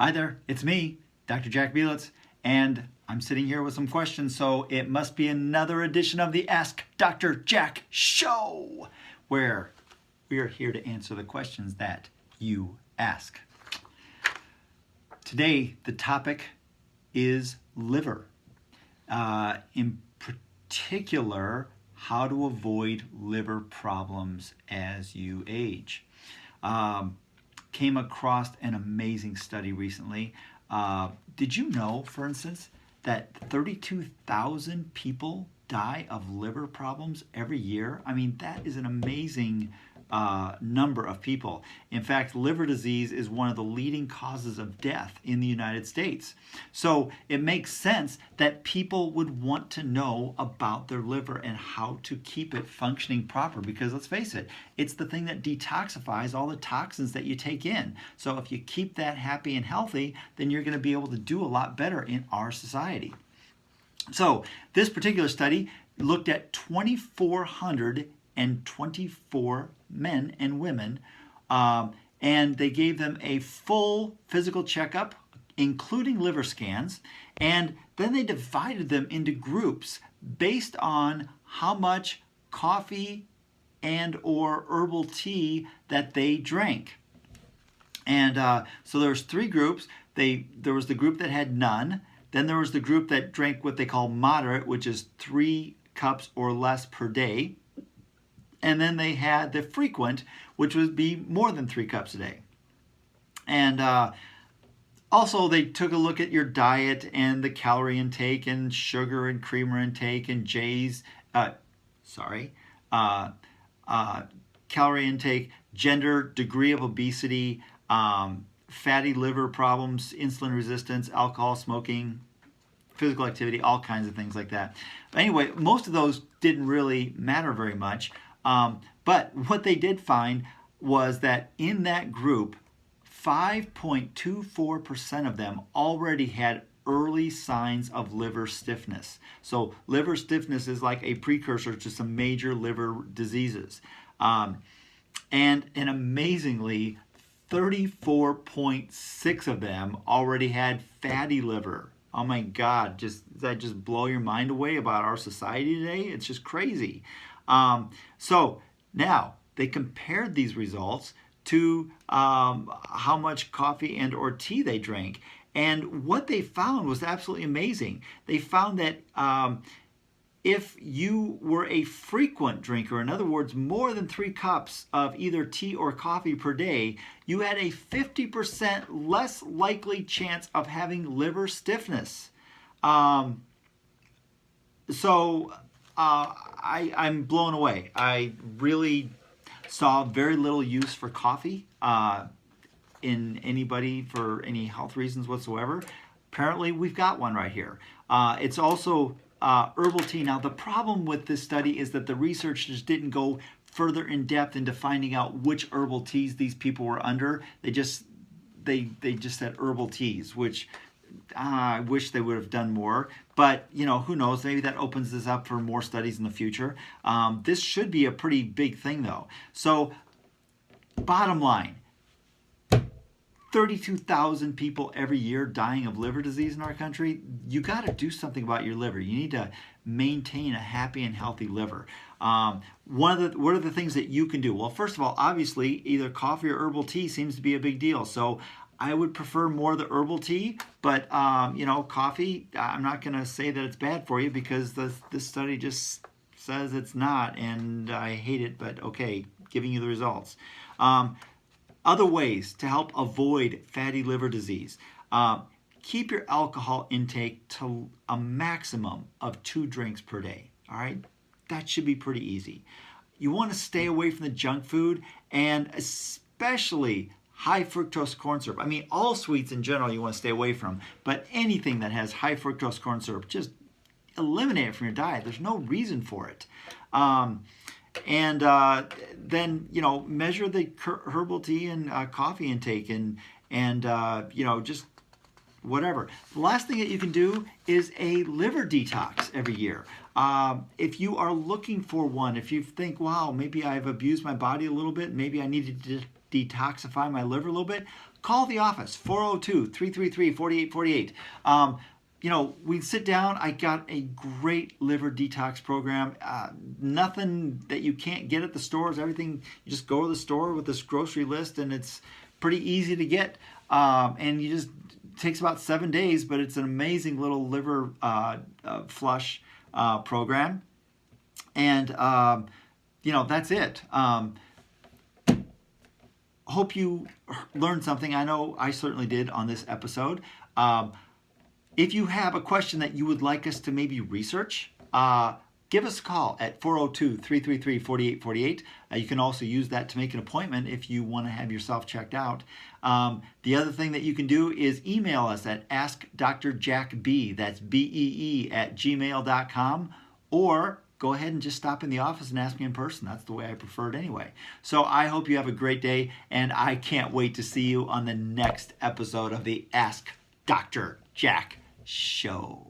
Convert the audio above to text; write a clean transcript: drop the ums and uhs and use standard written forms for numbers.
Hi there, it's me, Dr. Belitz, and I'm sitting here with some questions, so it must be another edition of the Ask Dr. Jack show, where we are here to answer the questions that you ask. Today, the topic is liver. In particular, how to avoid liver problems as you age. Came across an amazing study recently. Did you know, for instance, that 32,000 people die of liver problems every year? I mean, that is an amazing number of people. In fact, liver disease is one of the leading causes of death in the United States. So it makes sense that people would want to know about their liver and how to keep it functioning proper, because let's face it, it's the thing that detoxifies all the toxins that you take in. So if you keep that happy and healthy, then you're going to be able to do a lot better in our society. So this particular study looked at 2,424 men and women, and they gave them a full physical checkup, including liver scans, and then they divided them into groups based on how much coffee and or herbal tea that they drank. And so there was three groups. There was the group that had none. Then there was the group that drank what they call moderate, which is 3 cups or less per day. And then they had the frequent, which would be more than 3 cups a day. And also they took a look at your diet and the calorie intake and sugar and creamer intake and calorie intake, gender, degree of obesity, fatty liver problems, insulin resistance, alcohol, smoking, physical activity, all kinds of things like that. But anyway, most of those didn't really matter very much. But what they did find was that in that group, 5.24% of them already had early signs of liver stiffness. So liver stiffness is like a precursor to some major liver diseases. And amazingly, 34.6 of them already had fatty liver. Oh my God, does that just blow your mind away about our society today? It's just crazy. So now they compared these results to how much coffee and or tea they drank. And what they found was absolutely amazing. They found that if you were a frequent drinker, in other words, more than 3 cups of either tea or coffee per day, you had a 50% less likely chance of having liver stiffness. I'm blown away. I really saw very little use for coffee in anybody for any health reasons whatsoever. Apparently, we've got one right here. It's also herbal tea. Now, the problem with this study is that the researchers didn't go further in depth into finding out which herbal teas these people were under. They just said herbal teas, which I wish they would have done more. But, you know, who knows? Maybe that opens this up for more studies in the future. This should be a pretty big thing, though. So, bottom line, 32,000 people every year dying of liver disease in our country. You got to do something about your liver. You need to maintain a happy and healthy liver. What are the things that you can do? Well, first of all, obviously, either coffee or herbal tea seems to be a big deal. So I would prefer more the herbal tea, but you know, coffee, I'm not going to say that it's bad for you because this study just says it's not, and I hate it, but okay, giving you the results. Other ways to help avoid fatty liver disease. Keep your alcohol intake to a maximum of 2 drinks per day. All right, that should be pretty easy. You want to stay away from the junk food, and especially high fructose corn syrup. I mean, all sweets in general you want to stay away from, but anything that has high fructose corn syrup, just eliminate it from your diet. There's no reason for it. Then, you know, measure the herbal tea and coffee intake and you know, just whatever. The last thing that you can do is a liver detox every year. If you are looking for one, if you think, wow, maybe I've abused my body a little bit, maybe I need to detoxify my liver a little bit, call the office, 402-333-4848. We sit down. I got a great liver detox program. Nothing that you can't get at the stores. Everything, you just go to the store with this grocery list, and it's pretty easy to get. And it takes about 7 days, but it's an amazing little liver flush program. And, that's it. Hope you learned something. I know I certainly did on this episode. If you have a question that you would like us to maybe research, give us a call at 402-333-4848. You can also use that to make an appointment if you want to have yourself checked out. The other thing that you can do is email us at askdrjackb, that's BEE, @gmail.com, or go ahead and just stop in the office and ask me in person. That's the way I prefer it anyway. So I hope you have a great day, and I can't wait to see you on the next episode of the Ask Dr. Jack Show.